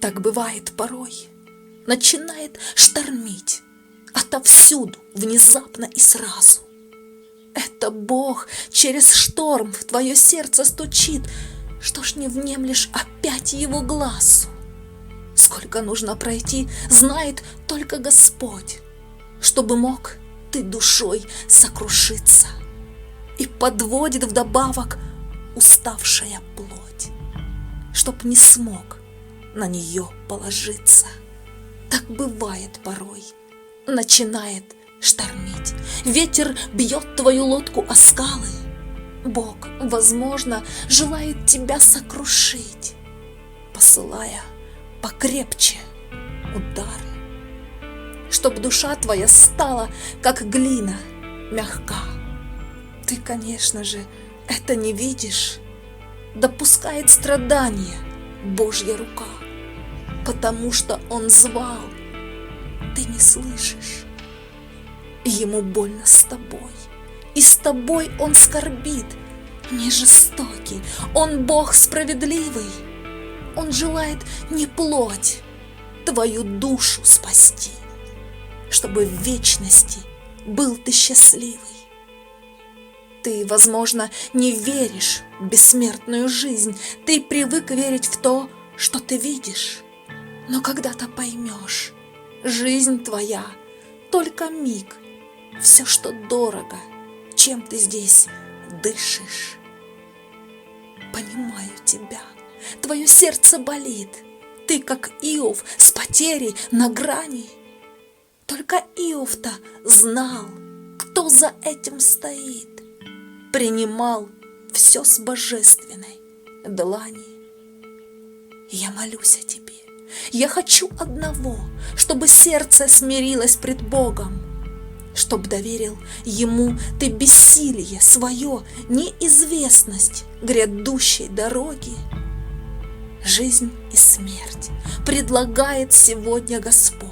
Так бывает порой. Начинает штормить отовсюду, внезапно и сразу. Это Бог через шторм в твое сердце стучит. Что ж не внемлешь опять его глазу? Сколько нужно пройти, знает только Господь, чтобы мог ты душой сокрушиться. И подводит вдобавок уставшая плоть, чтоб не смог на нее положиться. Так бывает порой. Начинает штормить, ветер бьет твою лодку о скалы. Бог, возможно, желает тебя сокрушить, посылая покрепче удары, чтоб душа твоя стала, как глина, мягка. Ты, конечно же, это не видишь. Допускает страдания Божья рука, потому что Он звал, ты не слышишь. Ему больно с тобой, и с тобой Он скорбит. Не жестокий, Он Бог справедливый. Он желает не плоть, твою душу спасти, чтобы в вечности был ты счастливый. Ты, возможно, не веришь в бессмертную жизнь. Ты привык верить в то, что ты видишь. Но когда-то поймешь, жизнь твоя только миг. Все, что дорого, чем ты здесь дышишь. Понимаю тебя, твое сердце болит. Ты, как Иов, с потерей на грани. Только Иов-то знал, кто за этим стоит. Принимал все с божественной длани. Я молюсь о тебе. Я хочу одного, чтобы сердце смирилось пред Богом, чтоб доверил Ему ты бессилие свое, неизвестность грядущей дороги. Жизнь и смерть предлагает сегодня Господь,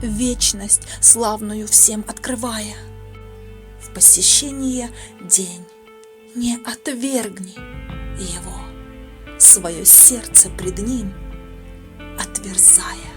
вечность славную всем открывая. В посещение день не отвергни Его, свое сердце пред Ним отверзая.